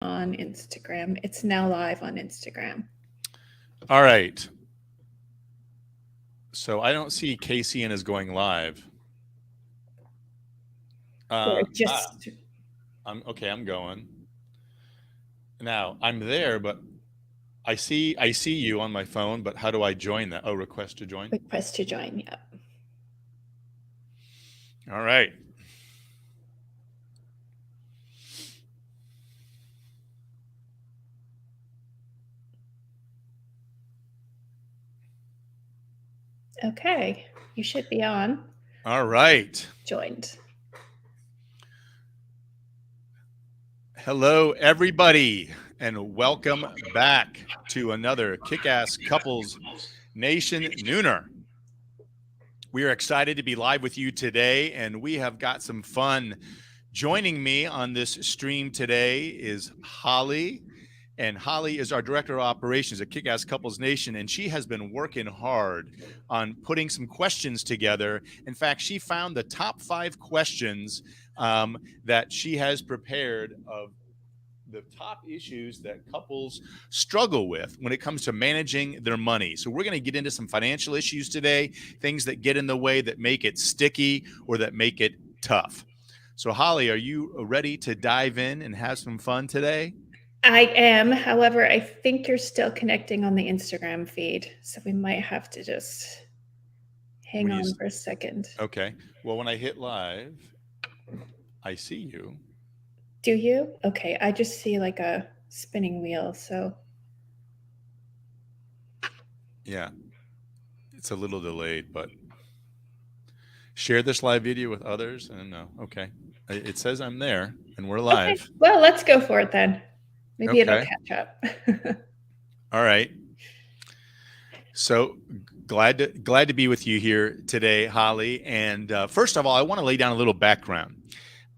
on Instagram. It's now live on Instagram. All right. So I don't see KCN is going live. Or Uh, ah, just I'm okay. I'm going now. I'm there, but I see you on my phone. But how do I join that? Oh, request to join. request to join. Yeah. All right. Okay. You should be on. All right. Joined. Hello, everybody, and welcome back to another Kick-Ass Couples Nation Nooner. We are excited to be live with you today, and we have got some fun. Joining me on this stream today is Holly, and Holly is our Director of Operations at Kick-Ass Couples Nation, and she has been working hard on putting some questions together. In fact, she found the top 5 questions that she has prepared of the top issues that couples struggle with when it comes to managing their money. So we're going to get into some financial issues today, things that get in the way that make it sticky or that make it tough. So Holly, are you ready to dive in and have some fun today? I am. However, I think you're still connecting on the Instagram feed. So we might have to just hang When you on for a second. Okay. Well, when I hit live, I see you. Do you? Okay. I just see like a spinning wheel. So Yeah. It's a little delayed, but share this live video with others and no. Okay. It says I'm there and we're okay. live. Well, let's go for it then. Maybe it'll Okay. catch up. All right. So glad to be with you here today, Holly. And first of all, I want to lay down a little background.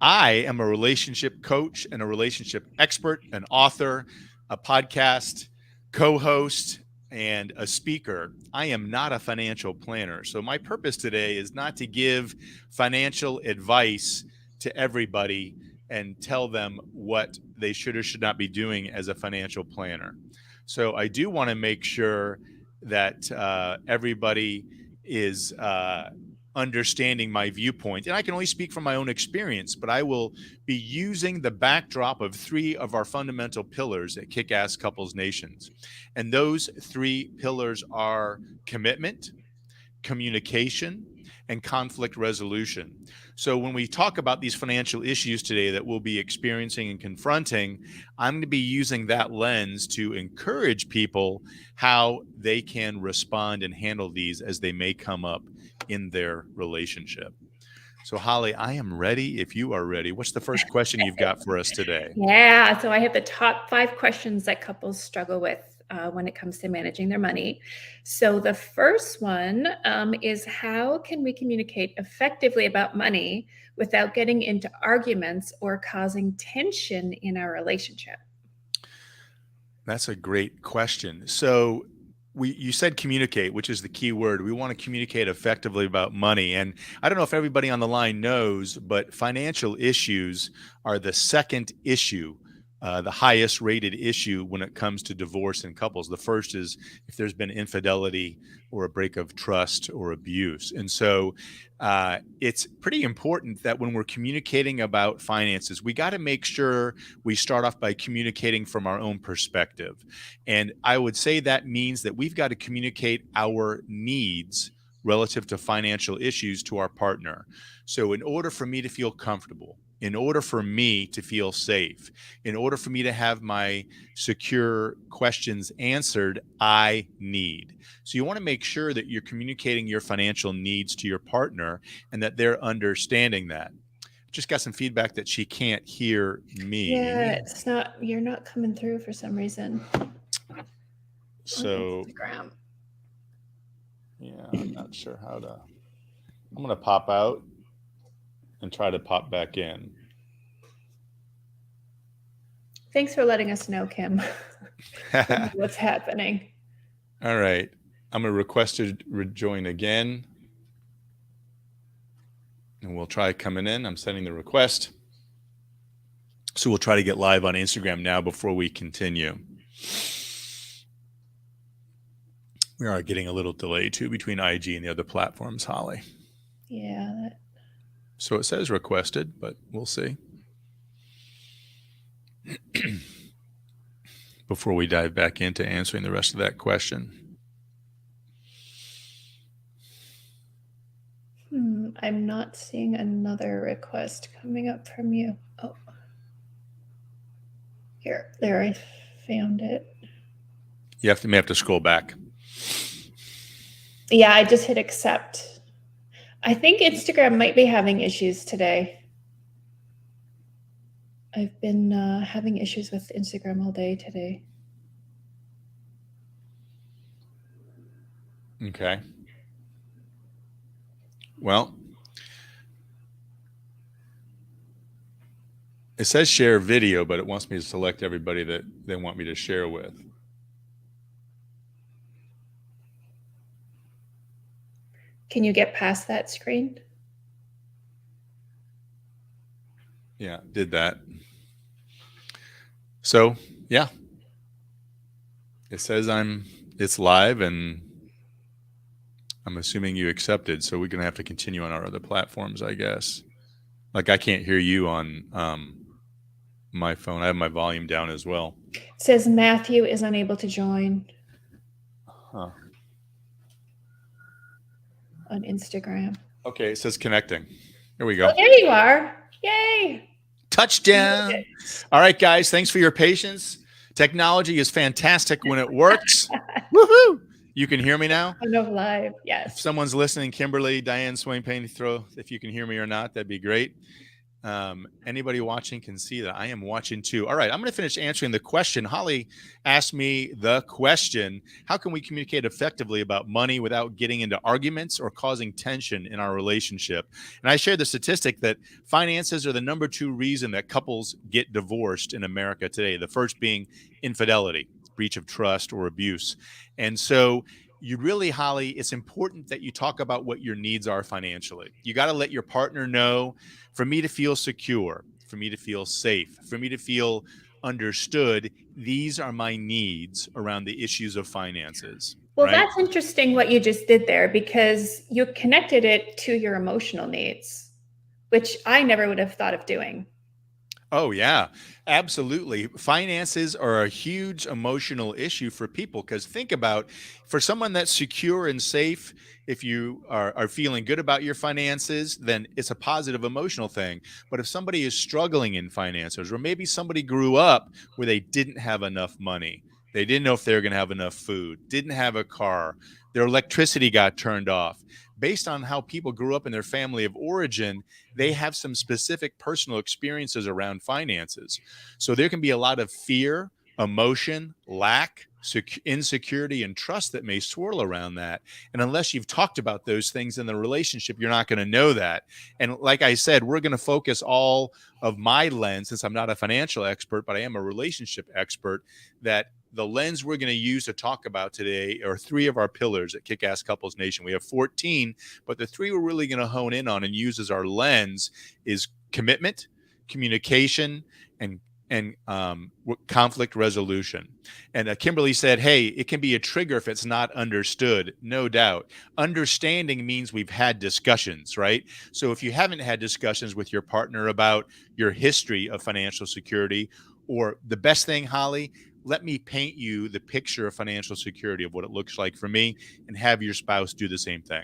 I am a relationship coach and a relationship expert, an author, a podcast co-host, and a speaker. I am not a financial planner. So my purpose today is not to give financial advice to everybody and tell them what they should or should not be doing as a financial planner. So I do want to make sure that everybody is understanding my viewpoint. And I can only speak from my own experience, but I will be using the backdrop of 3 of our fundamental pillars at Kick-Ass Couples Nations. And those 3 pillars are commitment, communication, and conflict resolution. So when we talk about these financial issues today that we'll be experiencing and confronting, I'm going to be using that lens to encourage people how they can respond and handle these as they may come up in their relationship. So Holly, I am ready if you are ready. What's the first question you've got for us today? Yeah. So I have the top 5 questions that couples struggle with when it comes to managing their money. So the first one is how can we communicate effectively about money without getting into arguments or causing tension in our relationship? That's a great question. So you said communicate, which is the key word. We want to communicate effectively about money. And I don't know if everybody on the line knows, but financial issues are the second issue, the highest rated issue when it comes to divorce in couples. The first is if there's been infidelity or a break of trust or abuse. And so it's pretty important that when we're communicating about finances, we got to make sure we start off by communicating from our own perspective. And I would say that means that we've got to communicate our needs relative to financial issues to our partner. So, in order for me to feel comfortable, in order for me to feel safe, in order for me to have my secure questions answered, I need. So, you want to make sure that you're communicating your financial needs to your partner and that they're understanding that. Just got some feedback that she can't hear Yeah, me. it's not, you're not coming through for some reason on So, Instagram. yeah, I'm not sure how to. I'm going to pop out and try to pop back in. Thanks for letting us know, Kim, what's happening. All right. I'm going to request to rejoin again. And we'll try coming in. I'm sending the request. So we'll try to get live on Instagram now before we continue. We are getting a little delay too between IG and the other platforms, Holly. Yeah. So it says requested, but we'll see. Before we dive back into answering the rest of that question. I'm not seeing another request coming up from you. Oh, there, I found it. You may have to scroll back. Yeah, I just hit accept. I think Instagram might be having issues today. I've been having issues with Instagram all day today. Okay. Well, it says share video, but it wants me to select everybody that they want me to share with. Can you get past that screen? Yeah, did that. So, yeah. It says it's live, and I'm assuming you accepted, so we're going to have to continue on our other platforms, I guess. Like, I can't hear you on my phone. I have my volume down as well. It says Matthew is unable to join. Huh. On Instagram. Okay, it says connecting. Here we go. Oh, there you are. Yay. Touchdown. All right, guys, thanks for your patience. Technology is fantastic when it works. Woohoo! You can hear me now? I know live, yes. If someone's listening, Kimberly, Diane, Swain-Payne, throw if you can hear me or not, that'd be great. Anybody watching can see that I am watching too. All right, I'm going to finish answering the question. Holly asked me the question, how can we communicate effectively about money without getting into arguments or causing tension in our relationship? And I shared the statistic that finances are the number 2 reason that couples get divorced in America today. The first being infidelity, breach of trust, or abuse. And so you really, Holly, it's important that you talk about what your needs are financially. You got to let your partner know, for me to feel secure, for me to feel safe, for me to feel understood, these are my needs around the issues of finances. Well, right? That's interesting what you just did there, because you connected it to your emotional needs, which I never would have thought of doing. Oh, yeah, absolutely. Finances are a huge emotional issue for people, because think about, for someone that's secure and safe, if you are feeling good about your finances, then it's a positive emotional thing. But if somebody is struggling in finances, or maybe somebody grew up where they didn't have enough money, they didn't know if they were going to have enough food, didn't have a car, their electricity got turned off. Based on how people grew up in their family of origin, they have some specific personal experiences around finances. So there can be a lot of fear, emotion, lack, insecurity, and trust that may swirl around that. And unless you've talked about those things in the relationship, you're not going to know that. And like I said, we're going to focus all of my lens, since I'm not a financial expert, but I am a relationship expert, that the lens we're going to use to talk about today are 3 of our pillars at Kick-Ass Couples Nation. We have 14, but the 3 we're really going to hone in on and use as our lens is commitment, communication, and conflict resolution. And Kimberly said, hey, it can be a trigger if it's not understood. No doubt. Understanding means we've had discussions, right? So if you haven't had discussions with your partner about your history of financial security, or the best thing, Holly, let me paint you the picture of financial security of what it looks like for me, and have your spouse do the same thing.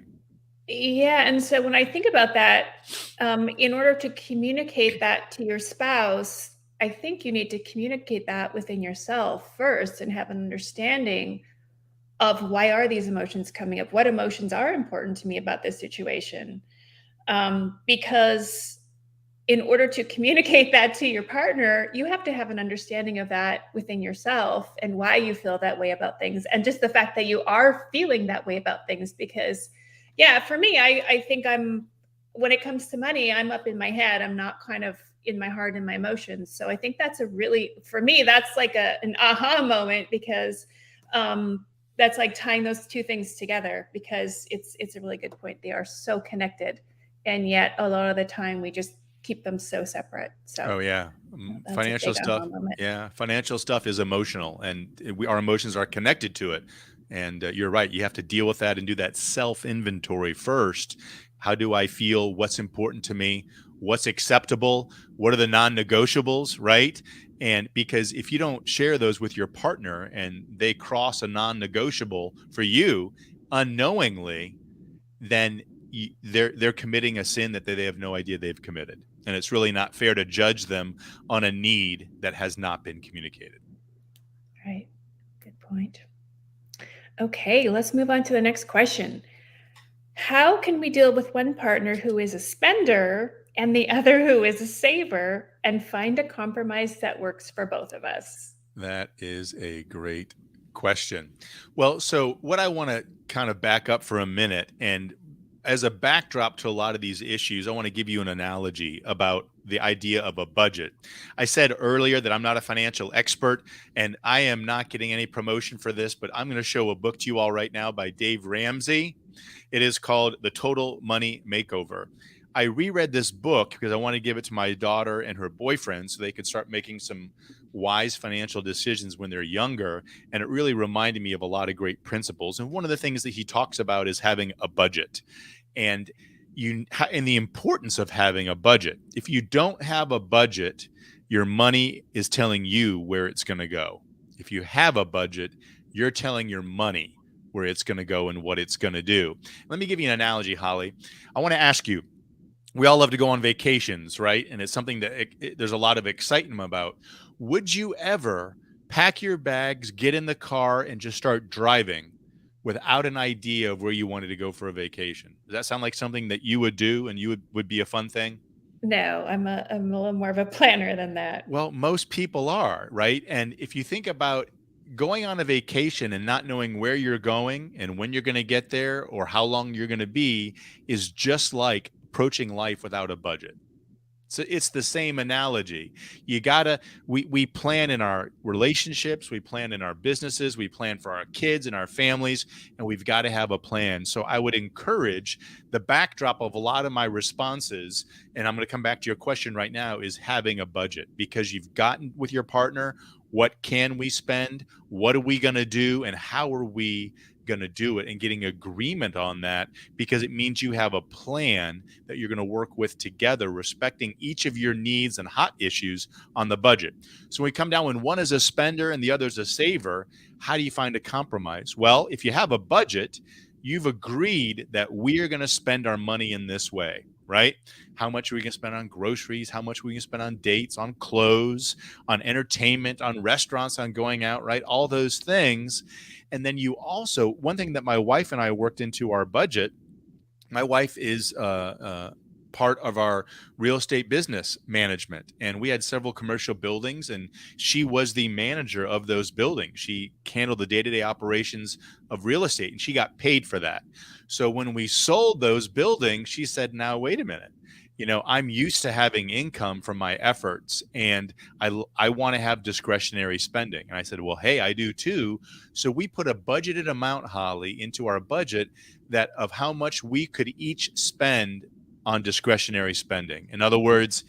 Yeah. And so when I think about that, in order to communicate that to your spouse, I think you need to communicate that within yourself first, and have an understanding of, why are these emotions coming up? What emotions are important to me about this situation? Because in order to communicate that to your partner, you have to have an understanding of that within yourself, and why you feel that way about things, and just the fact that you are feeling that way about things. Because yeah, for me, I think when it comes to money, I'm up in my head. I'm not kind of in my heart and my emotions. So I think that's for me, that's like an aha moment, because that's like tying those 2 things together, because it's a really good point. They are so connected. And yet a lot of the time we just keep them so separate. So Oh yeah, that's a financial big stuff. aha moment. Yeah, financial stuff is emotional, and our emotions are connected to it. And you're right. You have to deal with that and do that self inventory first. How do I feel? What's important to me? What's acceptable? What are the non-negotiables? Right? And because if you don't share those with your partner and they cross a non-negotiable for you unknowingly, then they're committing a sin that they have no idea they've committed, and it's really not fair to judge them on a need that has not been communicated. Right. Good point. Okay, let's move on to the next question. How can we deal with one partner who is a spender and the other who is a saver and find a compromise that works for both of us? That is a great question. Well, so what I want to kind of back up for a minute, and as a backdrop to a lot of these issues, I want to give you an analogy about the idea of a budget. I said earlier that I'm not a financial expert and I am not getting any promotion for this, but I'm going to show a book to you all right now by Dave Ramsey. It is called The Total Money Makeover. I reread this book because I want to give it to my daughter and her boyfriend so they could start making some wise financial decisions when they're younger. And it really reminded me of a lot of great principles. And one of the things that he talks about is having a budget. And and the importance of having a budget. If you don't have a budget, your money is telling you where it's going to go. If you have a budget, you're telling your money where it's going to go and what it's going to do. Let me give you an analogy, Holly. I want to ask you, we all love to go on vacations, right? And it's something that there's a lot of excitement about. Would you ever pack your bags, get in the car, and just start driving without an idea of where you wanted to go for a vacation? Does that sound like something that you would do and you would be a fun thing? No, I'm a little more of a planner than that. Well, most people are, right? And if you think about going on a vacation and not knowing where you're going and when you're going to get there or how long you're going to be is just like approaching life without a budget. So it's the same analogy. You gotta we plan in our relationships, we plan in our businesses, we plan for our kids and our families, and we've got to have a plan. So I would encourage the backdrop of a lot of my responses, and I'm going to come back to your question right now, is having a budget because you've gotten with your partner, what can we spend? What are we going to do? And how are we going to do it, and getting agreement on that, because it means you have a plan that you're going to work with together, respecting each of your needs and hot issues on the budget. So when we come down, when one is a spender and the other is a saver, how do you find a compromise? Well, if you have a budget, you've agreed that we are going to spend our money in this way, right? How much are we going to spend on groceries? How much are we going to spend on dates, on clothes, on entertainment, on restaurants, on going out, right? All those things. And then you also, one thing that my wife and I worked into our budget, my wife is part of our real estate business management. And we had several commercial buildings, and she was the manager of those buildings. She handled the day-to-day operations of real estate, and she got paid for that. So when we sold those buildings, she said, now, wait a minute. I'm used to having income from my efforts, and I want to have discretionary spending. And I said, well, hey, I do too. So we put a budgeted amount, Holly, into our budget that of how much we could each spend on discretionary spending. In other words,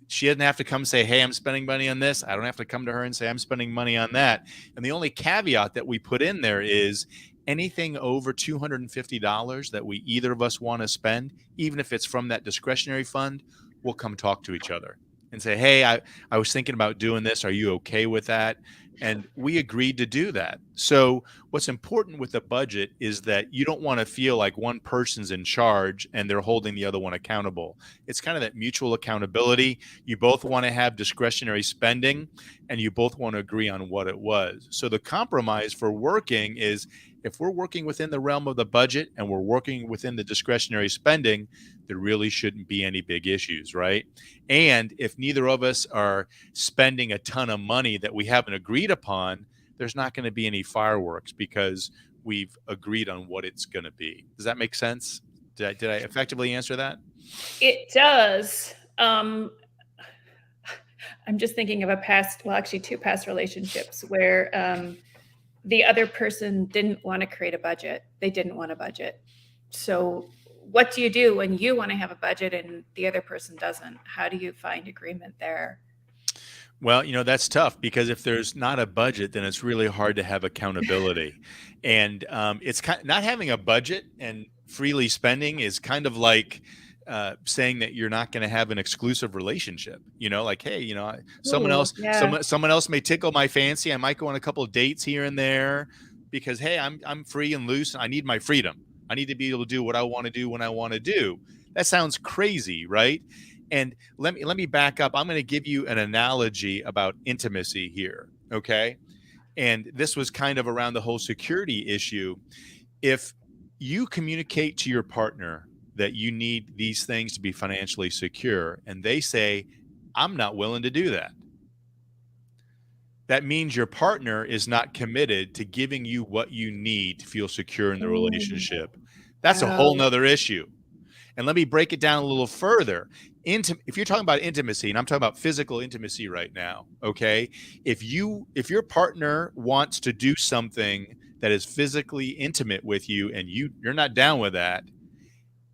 she doesn't have to come say, hey, I'm spending money on this. I don't have to come to her and say, I'm spending money on that. And the only caveat that we put in there is anything over $250 that we either of us want to spend, even if it's from that discretionary fund, we'll come talk to each other and say, hey, I was thinking about doing this. Are you okay with that? And we agreed to do that. So what's important with the budget is that you don't want to feel like one person's in charge and they're holding the other one accountable. It's kind of that mutual accountability. You both want to have discretionary spending and you both want to agree on what it was. So the compromise for working is, if we're working within the realm of the budget and we're working within the discretionary spending, there really shouldn't be any big issues, right? And if neither of us are spending a ton of money that we haven't agreed upon, there's not going to be any fireworks because we've agreed on what it's going to be. Does that make sense? Did I effectively answer that? It does. I'm just thinking of two past relationships where the other person didn't want to create a budget. They didn't want a budget. So what do you do when you want to have a budget and the other person doesn't? How do you find agreement there? Well, that's tough because if there's not a budget, then it's really hard to have accountability. And it's not having a budget and freely spending is kind of like saying that you're not going to have an exclusive relationship. Like, hey, someone Ooh, else, yeah. someone else may tickle my fancy. I might go on a couple of dates here and there because, hey, I'm free and loose. And I need my freedom. I need to be able to do what I want to do when I want to do. That sounds crazy, right? And let me back up. I'm going to give you an analogy about intimacy here, okay? And this was kind of around the whole security issue. If you communicate to your partner that you need these things to be financially secure, and they say, I'm not willing to do that, that means your partner is not committed to giving you what you need to feel secure in the Ooh, relationship. That's a whole wow. nother issue. And let me break it down a little further. If you're talking about intimacy, and I'm talking about physical intimacy right now, okay? If your partner wants to do something that is physically intimate with you and you're not down with that,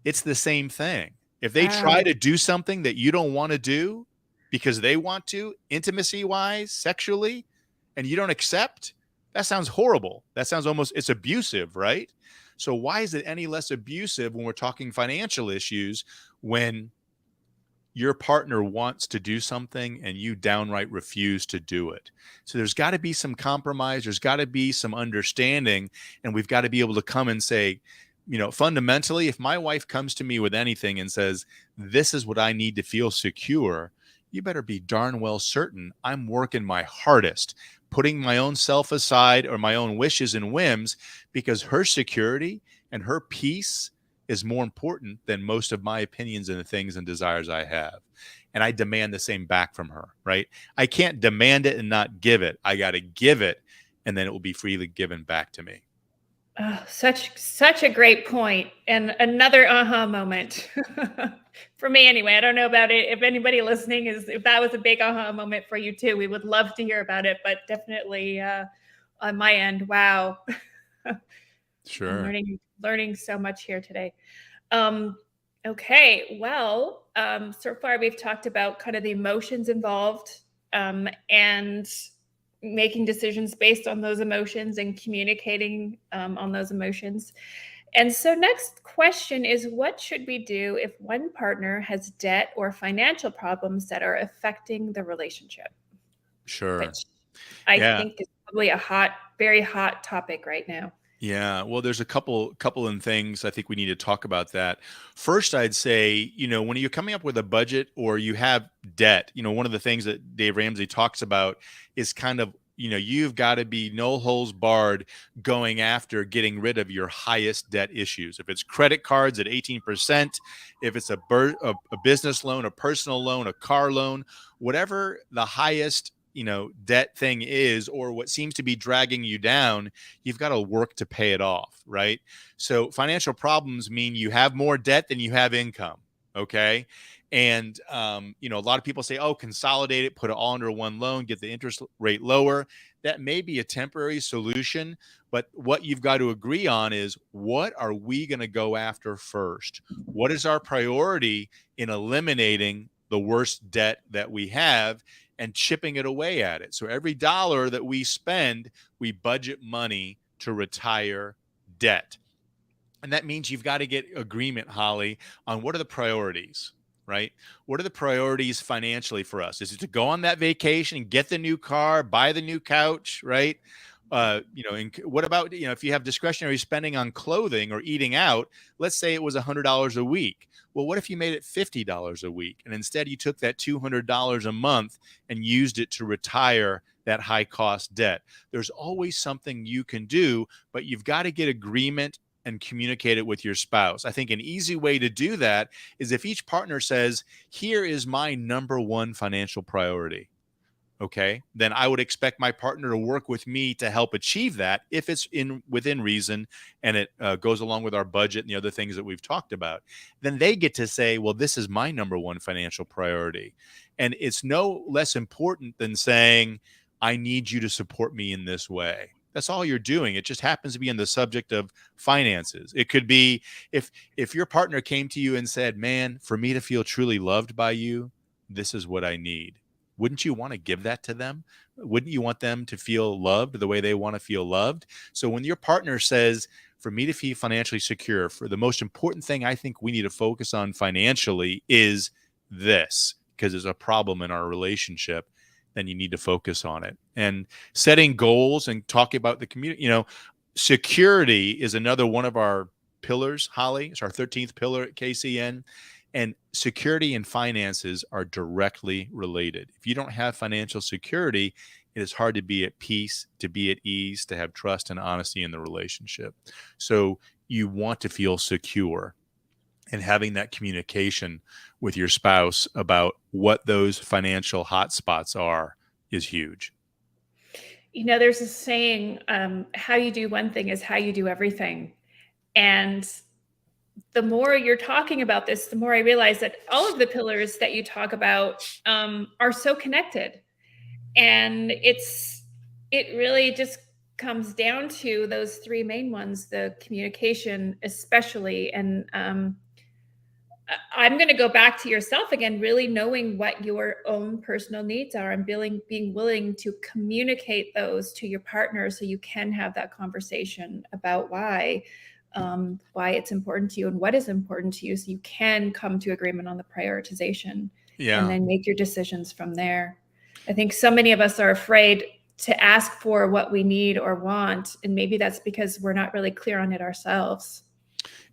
it's the same thing. If they try Wow. to do something that you don't want to do because they want to, intimacy wise, sexually, and you don't accept, that sounds horrible. That sounds it's abusive, right? So why is it any less abusive when we're talking financial issues when your partner wants to do something and you downright refuse to do it? So there's got to be some compromise. There's got to be some understanding, and we've got to be able to come and say, fundamentally, if my wife comes to me with anything and says, this is what I need to feel secure, you better be darn well certain I'm working my hardest, putting my own self aside or my own wishes and whims, because her security and her peace is more important than most of my opinions and the things and desires I have. And I demand the same back from her, right? I can't demand it and not give it. I got to give it, and then it will be freely given back to me. Oh, such a great point, and another aha moment for me anyway. I don't know about it. If anybody listening if that was a big aha moment for you too, we would love to hear about it. But definitely on my end, wow, I'm Sure. learning so much here today. Um, okay, well, so far we've talked about kind of the emotions involved and making decisions based on those emotions and communicating on those emotions. And so, next question is, what should we do if one partner has debt or financial problems that are affecting the relationship? Sure. Which I Yeah. think is probably very hot topic right now. Yeah, well, there's a couple of things I think we need to talk about that. First, I'd say, when you're coming up with a budget or you have debt, one of the things that Dave Ramsey talks about is kind of, you've got to be no holes barred going after getting rid of your highest debt issues. If it's credit cards at 18%, if it's a business loan, a personal loan, a car loan, whatever the highest debt thing is, or what seems to be dragging you down, you've got to work to pay it off, right? So financial problems mean you have more debt than you have income. Okay. And, a lot of people say, oh, consolidate it, put it all under one loan, get the interest rate lower. That may be a temporary solution, but what you've got to agree on is, what are we going to go after first? What is our priority in eliminating the worst debt that we have and chipping it away at it? So every dollar that we spend, we budget money to retire debt. And that means you've got to get agreement, Holly, on what are the priorities, right? What are the priorities financially for us? Is it to go on that vacation, get the new car, buy the new couch, right? And what about, if you have discretionary spending on clothing or eating out, let's say it was $100 a week. Well, what if you made it $50 a week? And instead you took that $200 a month and used it to retire that high cost debt. There's always something you can do, but you've got to get agreement and communicate it with your spouse. I think an easy way to do that is if each partner says, here is my number one financial priority. Okay, then I would expect my partner to work with me to help achieve that if it's within reason and it goes along with our budget and the other things that we've talked about. Then they get to say, well, this is my number one financial priority. And it's no less important than saying, I need you to support me in this way. That's all you're doing. It just happens to be in the subject of finances. It could be if your partner came to you and said, "Man, for me to feel truly loved by you, this is what I need." Wouldn't you want to give that to them? Wouldn't you want them to feel loved the way they want to feel loved? So when your partner says, "For me to feel financially secure, for the most important thing I think we need to focus on financially is this, because there's a problem in our relationship," then you need to focus on it. And setting goals and talking about the community, security is another one of our pillars, Holly. It's our 13th pillar at KCN. And security and finances are directly related. If you don't have financial security, it is hard to be at peace, to be at ease, to have trust and honesty in the relationship. So you want to feel secure, and having that communication with your spouse about what those financial hotspots are is huge. There's a saying, how you do one thing is how you do everything. And the more you're talking about this, the more I realize that all of the pillars that you talk about are so connected. And it really just comes down to those three main ones, the communication especially. And I'm going to go back to yourself again, really knowing what your own personal needs are and being willing to communicate those to your partner so you can have that conversation about why it's important to you and what is important to you, so you can come to agreement on the prioritization and then make your decisions from there. I think so many of us are afraid to ask for what we need or want, and maybe that's because we're not really clear on it ourselves.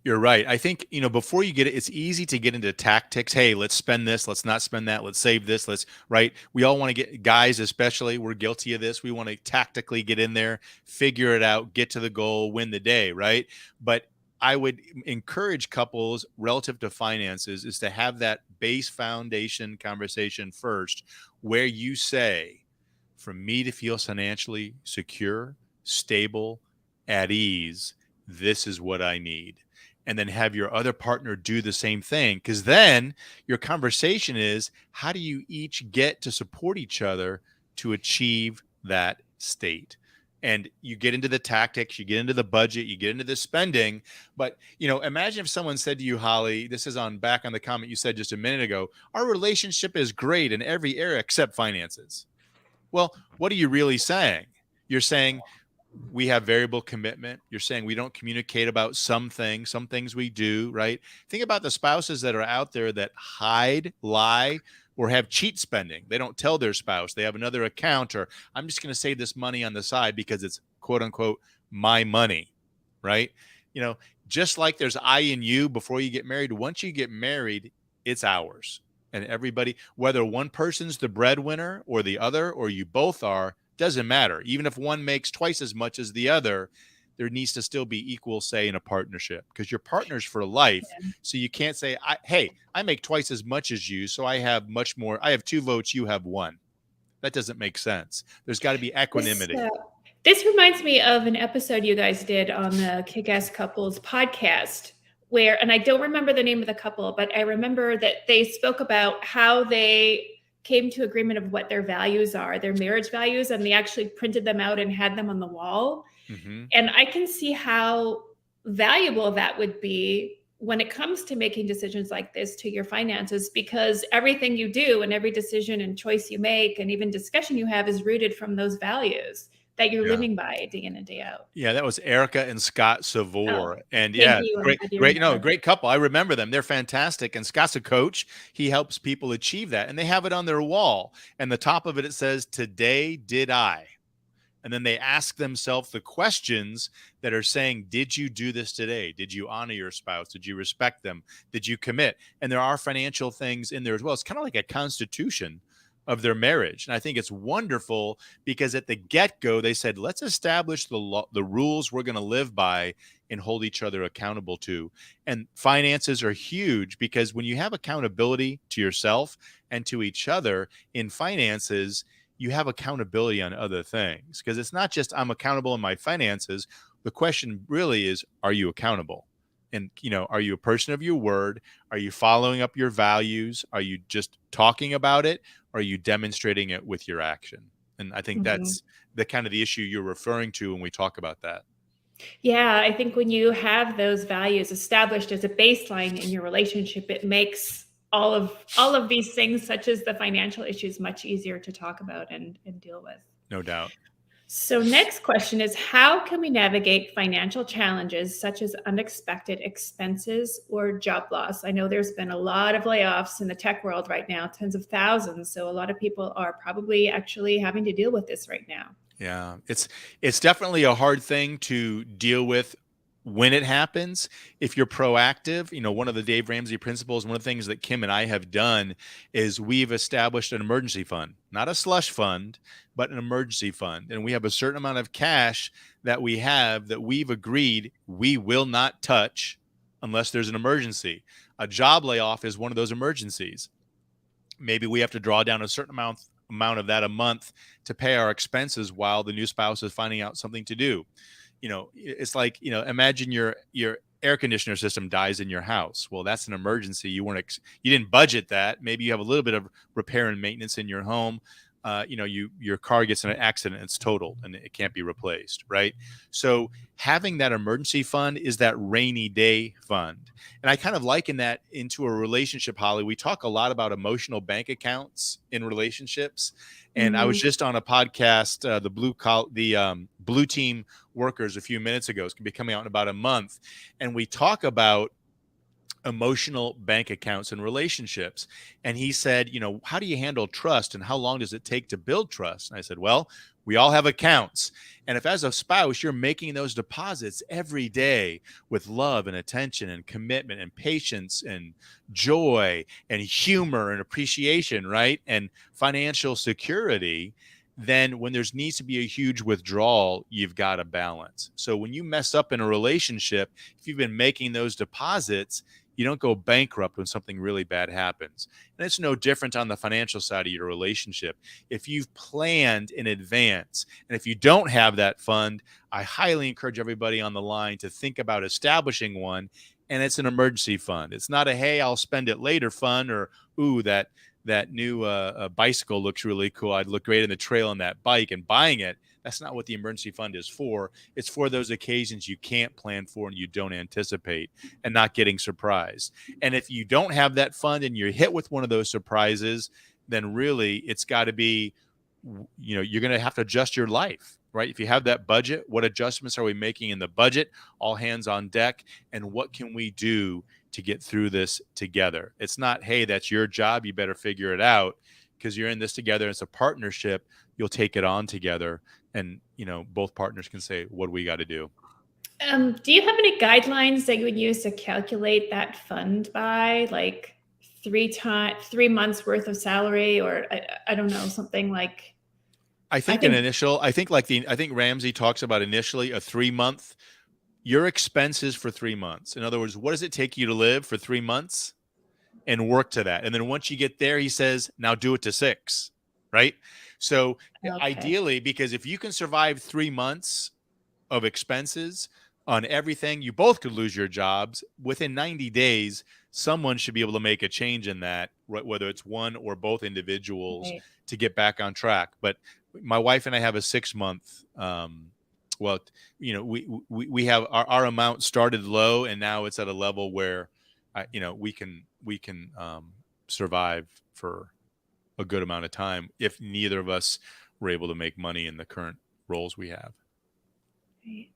You're right. I think, before you get it, it's easy to get into tactics. Hey, let's spend this. Let's not spend that. Let's save this. Right. We all want to get, guys especially, we're guilty of this. We want to tactically get in there, figure it out, get to the goal, win the day. Right. But I would encourage couples relative to finances is to have that base foundation conversation first, where you say, for me to feel financially secure, stable, at ease, this is what I need. And then have your other partner do the same thing. Because then your conversation is, how do you each get to support each other to achieve that state? And you get into the tactics, you get into the budget, you get into the spending. But, imagine if someone said to you, Holly, this is back on the comment you said just a minute ago, our relationship is great in every area except finances. Well, what are you really saying? You're saying, we have variable commitment. You're saying we don't communicate about some things we do, right? Think about the spouses that are out there that hide, lie, or have cheat spending. They don't tell their spouse. They have another account, or I'm just going to save this money on the side because it's quote unquote my money, right? Just like there's I in you before you get married, once you get married, it's ours. And everybody, whether one person's the breadwinner or the other, or you both are, doesn't matter. Even if one makes twice as much as the other, there needs to still be equal say in a partnership, because your partner's for life. So you can't say, hey, I make twice as much as you, so I have much more. I have 2 votes, you have 1. That doesn't make sense. There's got to be equanimity. This reminds me of an episode you guys did on the Kick-Ass Couples podcast, and I don't remember the name of the couple, but I remember that they spoke about how they came to agreement of what their values are, their marriage values, and they actually printed them out and had them on the wall. Mm-hmm. And I can see how valuable that would be when it comes to making decisions like this to your finances, because everything you do and every decision and choice you make and even discussion you have is rooted from those values that you're living by day in and day out. Yeah, that was Erica and Scott Savor. And great couple. I remember them. They're fantastic. And Scott's a coach. He helps people achieve that. And they have it on their wall. And the top of it says, today did I? And then they ask themselves the questions that are saying, did you do this today? Did you honor your spouse? Did you respect them? Did you commit? And there are financial things in there as well. It's kind of like a constitution of their marriage. And I think it's wonderful because at the get-go, they said, let's establish the rules we're going to live by and hold each other accountable to. And finances are huge, because when you have accountability to yourself and to each other in finances, you have accountability on other things. Because it's not just I'm accountable in my finances. The question really is, are you accountable? And, are you a person of your word? Are you following up your values? Are you just talking about it? Or are you demonstrating it with your action? And I think Mhm. that's the kind of the issue you're referring to when we talk about that. Yeah, I think when you have those values established as a baseline in your relationship, it makes all of these things, such as the financial issues, much easier to talk about and deal with. No doubt. So, next question is, how can we navigate financial challenges such as unexpected expenses or job loss? I know there's been a lot of layoffs in the tech world right now, tens of thousands. So, a lot of people are probably actually having to deal with this right now. Yeah, it's definitely a hard thing to deal with when it happens. If you're proactive, one of the Dave Ramsey principles, one of the things that Kim and I have done is we've established an emergency fund, not a slush fund, but an emergency fund. And we have a certain amount of cash that we have that we've agreed we will not touch unless there's an emergency. A job layoff is one of those emergencies. Maybe we have to draw down a certain amount of that a month to pay our expenses while the new spouse is finding out something to do. It's like, imagine your air conditioner system dies in your house. Well, that's an emergency. You didn't budget that. Maybe you have a little bit of repair and maintenance in your home. Your car gets in an accident, it's totaled and it can't be replaced, right? So having that emergency fund is that rainy day fund. And I kind of liken that into a relationship, Holly. We talk a lot about emotional bank accounts in relationships. And I was Mhm. just on a podcast, the Blue Team Workers a few minutes ago. It's going to be coming out in about a month. And we talk about emotional bank accounts and relationships. And he said, how do you handle trust and how long does it take to build trust? And I said, well, we all have accounts. And if as a spouse, you're making those deposits every day with love and attention and commitment and patience and joy and humor and appreciation, right? And financial security, then when there's needs to be a huge withdrawal, you've got a balance. So when you mess up in a relationship, if you've been making those deposits, you don't go bankrupt when something really bad happens. And it's no different on the financial side of your relationship. If you've planned in advance, and if you don't have that fund, I highly encourage everybody on the line to think about establishing one. And it's an emergency fund. It's not a, hey, I'll spend it later fund, or, ooh, that new bicycle looks really cool. I'd look great in the trail on that bike, and buying it. That's not what the emergency fund is for. It's for those occasions you can't plan for and you don't anticipate, and not getting surprised. And if you don't have that fund and you're hit with one of those surprises, then really it's got to be, you're going to have to adjust your life, right? If you have that budget, what adjustments are we making in the budget? All hands on deck. And what can we do to get through this together? It's not, hey, that's your job, you better figure it out, because you're in this together. It's a partnership. You'll take it on together. And, both partners can say, what do we got to do? Do you have any guidelines that you would use to calculate that fund by, like 3 months worth of salary, or I don't know, something like? I think I think Ramsey talks about initially a 3-month, your expenses for 3 months. In other words, what does it take you to live for 3 months, and work to that? And then once you get there, he says, now do it to 6, right? So Okay. ideally, because if you can survive 3 months of expenses on everything, you both could lose your jobs. Within 90 days, someone should be able to make a change in that, whether it's one or both individuals, Right. to get back on track. But my wife and I have a 6-month, well, we have our amount started low, and now it's at a level where, we can survive for a good amount of time if neither of us were able to make money in the current roles we have. Right.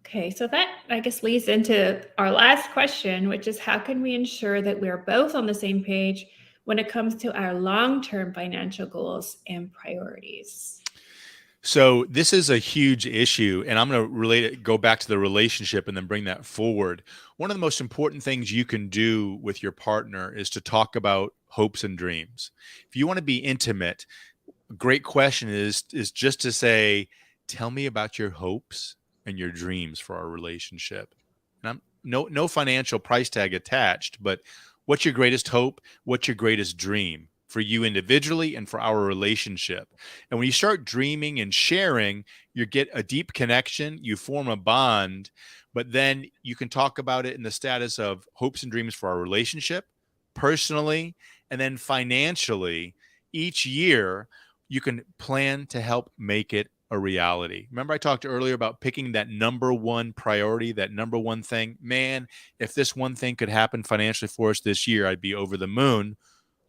Okay, so that, I guess, leads into our last question, which is, how can we ensure that we're both on the same page when it comes to our long-term financial goals and priorities? So this is a huge issue, and I'm going to go back to the relationship and then bring that forward. One of the most important things you can do with your partner is to talk about hopes and dreams. If you want to be intimate, a great question is just to say, tell me about your hopes and your dreams for our relationship. And I'm no financial price tag attached, but what's your greatest hope? What's your greatest dream for you individually and for our relationship? And when you start dreaming and sharing, you get a deep connection, you form a bond, but then you can talk about it in the status of hopes and dreams for our relationship, personally, and then financially. Each year, you can plan to help make it a reality. Remember I talked earlier about picking that number one priority, that number one thing. Man, if this one thing could happen financially for us this year, I'd be over the moon.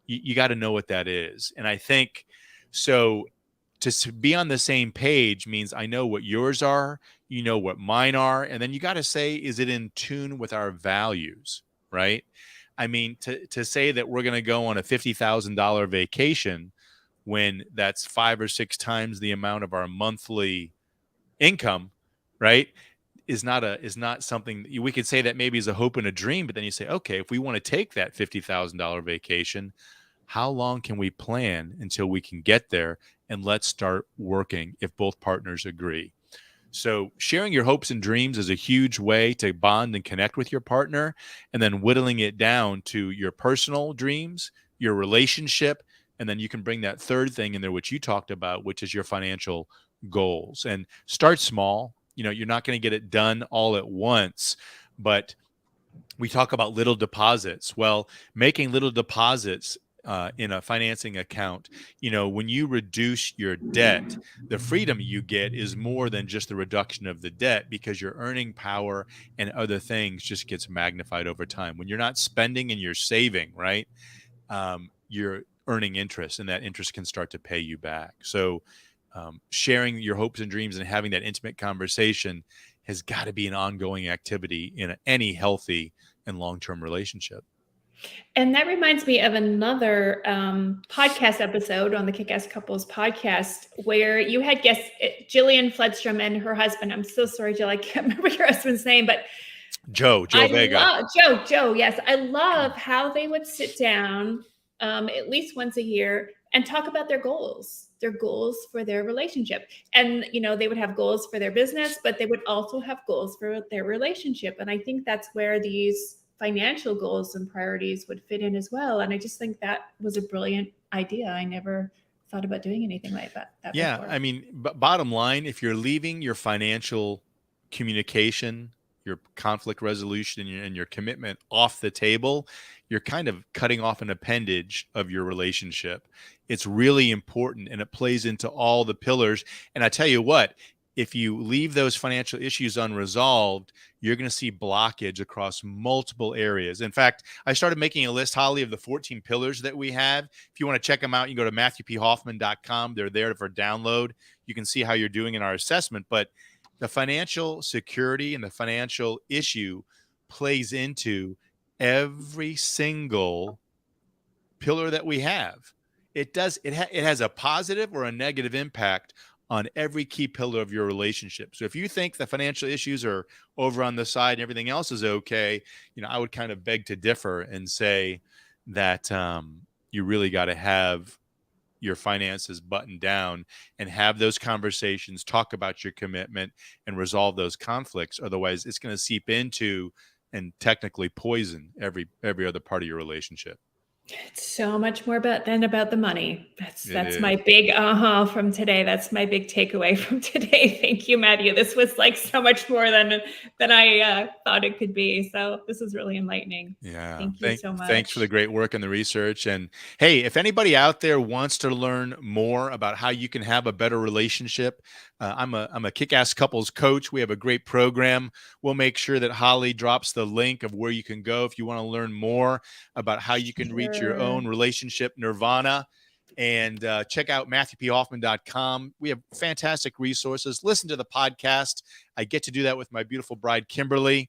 You got to know what that is. And I think so to be on the same page means I know what yours are, you know what mine are, and then you got to say, is it in tune with our values, right? I mean, to say that we're going to go on a $50,000 vacation when that's 5 or 6 times the amount of our monthly income, right? Is not something we could say that maybe is a hope and a dream, but then you say, okay, if we want to take that $50,000 vacation, how long can we plan until we can get there? And let's start working if both partners agree. So sharing your hopes and dreams is a huge way to bond and connect with your partner, and then whittling it down to your personal dreams, your relationship, and then you can bring that third thing in there, which you talked about, which is your financial goals. And start small. You're not going to get it done all at once, but we talk about little deposits. Well, making little deposits in a financing account, when you reduce your debt, the freedom you get is more than just the reduction of the debt, because your earning power and other things just gets magnified over time. When you're not spending and you're saving, right? You're earning interest, and that interest can start to pay you back. So sharing your hopes and dreams and having that intimate conversation has got to be an ongoing activity in any healthy and long-term relationship. And that reminds me of another podcast episode on the Kick-Ass Couples podcast, where you had guests, Jillian Fledstrom and her husband. I'm so sorry, Jill, I can't remember your husband's name, but Joe Vega. Joe. Yes. I love how they would sit down at least once a year and talk about their goals for their relationship. And, they would have goals for their business, but they would also have goals for their relationship. And I think that's where these financial goals and priorities would fit in as well. And I just think that was a brilliant idea. I never thought about doing anything like that. Yeah. Before. I mean, bottom line, if you're leaving your financial communication, your conflict resolution, and your commitment off the table, you're kind of cutting off an appendage of your relationship. It's really important, and it plays into all the pillars. And I tell you what, if you leave those financial issues unresolved, you're going to see blockage across multiple areas. In fact, I started making a list, Holly, of the 14 pillars that we have. If you want to check them out, you can go to MatthewPHoffman.com. They're there for download. You can see how you're doing in our assessment. But the financial security and the financial issue plays into every single pillar that we have. It has a positive or a negative impact on every key pillar of your relationship. So if you think the financial issues are over on the side and everything else is okay, I would kind of beg to differ and say that you really got to have your finances buttoned down and have those conversations, talk about your commitment, and resolve those conflicts. Otherwise, it's going to seep into and technically poison every other part of your relationship. It's so much more about the money. That's my big aha from today. That's my big takeaway from today. Thank you, Matthew. This was like so much more than I thought it could be. So this is really enlightening. Yeah. Thank you so much. Thanks for the great work and the research. And hey, if anybody out there wants to learn more about how you can have a better relationship, I'm a Kick-Ass Couples coach. We have a great program. We'll make sure that Holly drops the link of where you can go if you want to learn more about how you can reach your own relationship nirvana. And check out MatthewPHoffman.com. We have fantastic resources. Listen to the podcast. I get to do that with my beautiful bride, Kimberly.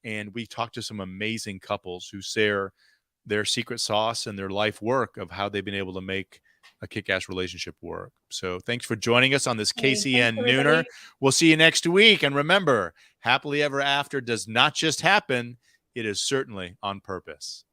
And we talk to some amazing couples who share their secret sauce and their life work of how they've been able to make a kick-ass relationship work. So thanks for joining us on this KCN Nooner. We'll see you next week. And remember, happily ever after does not just happen. It is certainly on purpose.